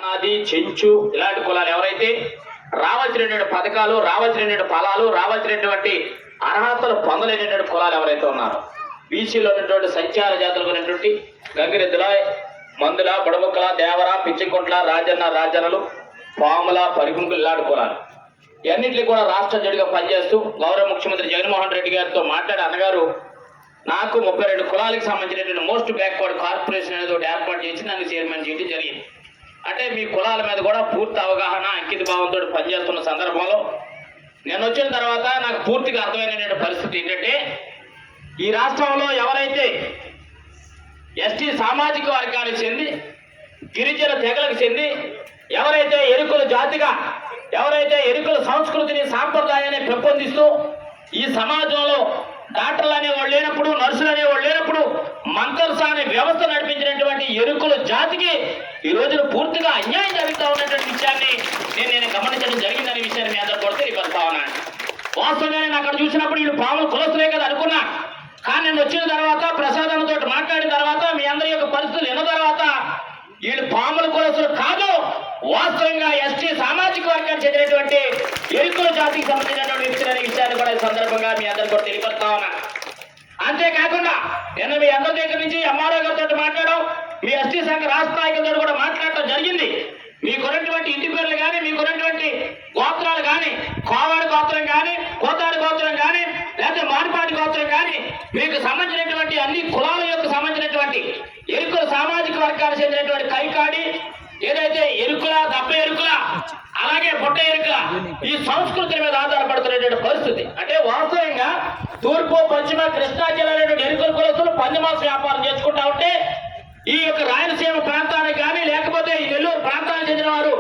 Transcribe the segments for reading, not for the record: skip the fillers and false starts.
నాది చెంచు ఇలాంటి కులాలు ఎవరైతే రావాల్సినటువంటి పథకాలు రావాల్సినటువంటి ఫలాలు రావాల్సినటువంటి అర్హతలు పొందలేనటువంటి కులాలు ఎవరైతే ఉన్నారో బీసీలో ఉన్నటువంటి సంచార జాతులకు ఉన్నటువంటి గంగిరెద్దుల మందుల బుడముక్కల దేవర పిచ్చికుంట్ల రాజన్న రాజన్నలు పాముల పరిగుంకులు ఇలాంటి కులాలు ఇవన్నింటినీ కూడా రాష్ట్ర జడ్జిగా పనిచేస్తూ గౌరవ ముఖ్యమంత్రి జగన్మోహన్ రెడ్డి గారితో మాట్లాడి అన్నగారు నాకు 32 కులాలకు సంబంధించినటువంటి మోస్ట్ బ్యాక్వర్డ్ కార్పొరేషన్ అనేది ఒకటి ఏర్పాటు చేసి నన్ను చైర్మన్ చేయడం జరిగింది. అంటే మీ కులాల మీద కూడా పూర్తి అవగాహన అంకిత భావంతో పనిచేస్తున్న సందర్భంలో నేను వచ్చిన తర్వాత నాకు పూర్తిగా అర్థమైనటువంటి పరిస్థితి ఏంటంటే ఈ రాష్ట్రంలో ఎవరైతే ఎస్టీ సామాజిక వర్గానికి చెంది గిరిజన తెగలకు చెంది ఎవరైతే ఎరుకుల జాతిగా ఎవరైతే ఎరుకుల సంస్కృతిని సాంప్రదాయాన్ని పెంపొందిస్తూ ఈ సమాజంలో డాక్టర్లు అనేవాళ్ళు లేనప్పుడు నర్సులు అనేవాళ్ళు లేనప్పుడు మంకర్సా అనే వ్యవస్థ నడిపించినటువంటి ఎరుకుల జాతికి ఈ రోజున పూర్తిగా అన్యాయం జరుగుతూ ఉన్నటువంటి విషయాన్ని నేను గమనించడం జరిగిందనే విషయాన్ని మీ అందరూ కూడా తెలియపడతా ఉన్నాను. వాస్తవంగా నేను అక్కడ చూసినప్పుడు వీళ్ళు పాములు కులస్తులే కదా అనుకున్నా. కానీ నేను వచ్చిన తర్వాత ప్రసాదంతో మాట్లాడిన తర్వాత మీ అందరి యొక్క పరిస్థితులు విన్న తర్వాత వీళ్ళు పాముల కులస్తులు కాదు, వాస్తవంగా ఎస్టీ సామాజిక వర్గానికి చెందినటువంటి ఎరుకుల జాతికి సంబంధించినటువంటి వ్యక్తులు అనే విషయాన్ని కూడా ఈ సందర్భంగా మీ అందరూ కూడా తెలియపడతా ఉన్నా. అంతేకాకుండా నిన్న మీ అందరి దగ్గర నుంచి ఎంఆర్ఓ గారితో మాట్లాడడం, మీ ఎస్టీ సంఘ రాష్ట్ర నాయకులతో కూడా మాట్లాడటం జరిగింది. మీకున్నటువంటి ఇంటి పేర్లు కానీ మీకున్నటువంటి గోత్రాలు కానీ కోవాడి గోత్రం కానీ కోతాడి గోత్రం కానీ లేకపోతే మారిపాటి గోత్రం కానీ మీకు సంబంధించినటువంటి అన్ని కులాల యొక్క సంబంధించినటువంటి ఎరుకుల సామాజిక వర్గాలకు చెందినటువంటి కైకాడి ఏదైతే ఎరుకుల దెబ్బ ఎరుకుల అలాగే బుట్ట ఎరుకుల ఈ సంస్కృతి మీద ఆధారపడుతున్నటువంటి పరిస్థితి. అంటే వాస్తవంగా తూర్పు పశ్చిమ కృష్ణా జిల్లాలో ఎరుకుల కులస్తులు పందిమాస వ్యాపారం చేసుకుంటా ఉంటే ఈ యొక్క రాయలసీమ ప్రాంతానికి కానీ లేకపోతే ఈ నెల్లూరు ప్రాంతానికి చెందిన వారు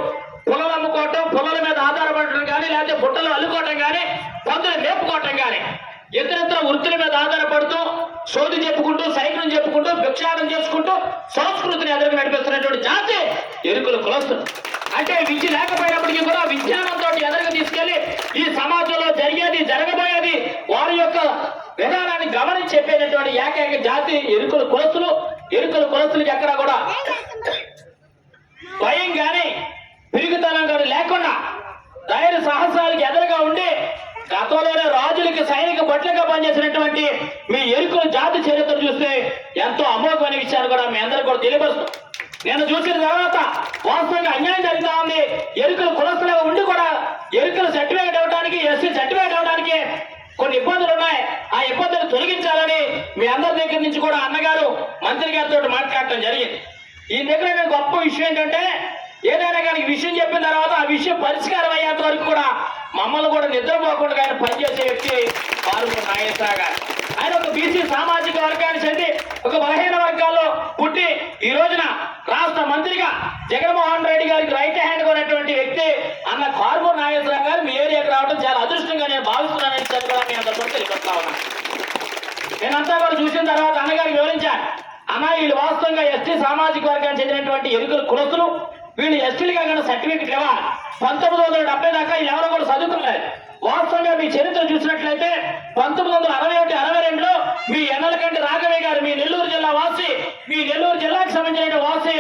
పొలాలు అమ్ముకోవటం పొలాల మీద ఆధారపడటం కానీ లేకపోతే బుట్టలు అల్లుకోవటం కానీ పందులు మేపుకోవటం కానీ ఇతరితర వృత్తుల మీద ఆధారపడుతూ సోది చెప్పుకుంటూ సైకిల్ చెప్పుకుంటూ భిక్షాటం చేసుకుంటూ సంస్కృతిని ఎదురు నడిపిస్తున్నటువంటి జాతి ఎరుకుల కులస్తులు. అంటే విద్య లేకపోయినప్పటికీ కూడా విజ్ఞానంతో ఎదురుగా తీసుకెళ్లి ఈ సమాజంలో జరిగేది జరగబోయేది వారి యొక్క విధానాన్ని గమనించి చెప్పేటటువంటి ఏకైక జాతి ఎరుకుల కులస్తులు. ఎరుకుల కులస్తులకి ఎక్కడా కూడా భయం కానీ పిరుగుతనం కానీ లేకుండా ధైర్య సాహసాలకు ఎదురుగా ఉండి గతంలోనే రాజులకి సైనిక భట్లుగా పనిచేసినటువంటి మీ ఎరుకుల జాతి చరిత్ర చూస్తే ఎంతో అమోఘమైన విషయాన్ని కూడా మీ అందరూ కూడా తెలియపరుస్తుంది. నేను చూసిన తర్వాత వాస్తవంగా అన్యాయం జరుగుతా ఉంది. ఎరుకుల కులస్తులుగా ఉండి కూడా ఎరుకుల సర్టిఫికేట్ ఇవ్వడానికి ఎస్సీ సర్టిఫికేట్ ఇవ్వడానికి కొన్ని ఇబ్బందులు ఉన్నాయి. ఆ ఇబ్బందులు తొలగించాలని మీ అందరి దగ్గర నుంచి కూడా అన్నగారు మంత్రి గారితో మాట్లాడటం జరిగింది. ఈ దగ్గర గొప్ప విషయం ఏంటంటే ఏదైనా కానీ విషయం చెప్పిన తర్వాత ఆ విషయం పరిష్కారం అయ్యేంత వరకు కూడా మమ్మల్ని కూడా నిద్రపోకుండా ఆయన పనిచేసే వ్యక్తి పాల్గొన్న నాగేశ్వర గారు. ఆయన ఒక బీసీ సామాజిక వర్గాన్ని చెంది ఒక బలహీన వర్గాల్లో పుట్టి ఈ రోజున రాష్ట్ర మంత్రిగా జగన్మోహన్ రెడ్డి గారికి రైట్ హ్యాండ్ ఉన్నటువంటి వ్యక్తి అన్న కార్పూర్ నాగేశ్వర గారు మీ ఏరియాకి రావడం చాలా అదృష్టంగా నేను భావిస్తున్నానని చెప్పి మీ అందరూ కూడా తెలియపడతా ఉన్నాను. నేనంతా కూడా చూసిన తర్వాత అన్నగారికి వివరించాను. అన్న వీళ్ళు వాస్తవంగా ఎస్టీ సామాజిక వర్గానికి చెందినటువంటి ఎరుకుల కులస్తులు, వీళ్ళు ఎస్టీలుగా కానీ సర్టిఫికెట్ ఇవ్వాలి. 1970 దాకా వీళ్ళు ఎవరో కూడా చదువుకున్నారు. వాస్తవంగా మీ చరిత్ర చూసినట్లయితే 1961-62లో మీ ఎన్నెలకంటి రాఘవయ్య గారు మీ నెల్లూరు జిల్లా వాసి, మీ నెల్లూరు జిల్లాకు సంబంధించిన వాసి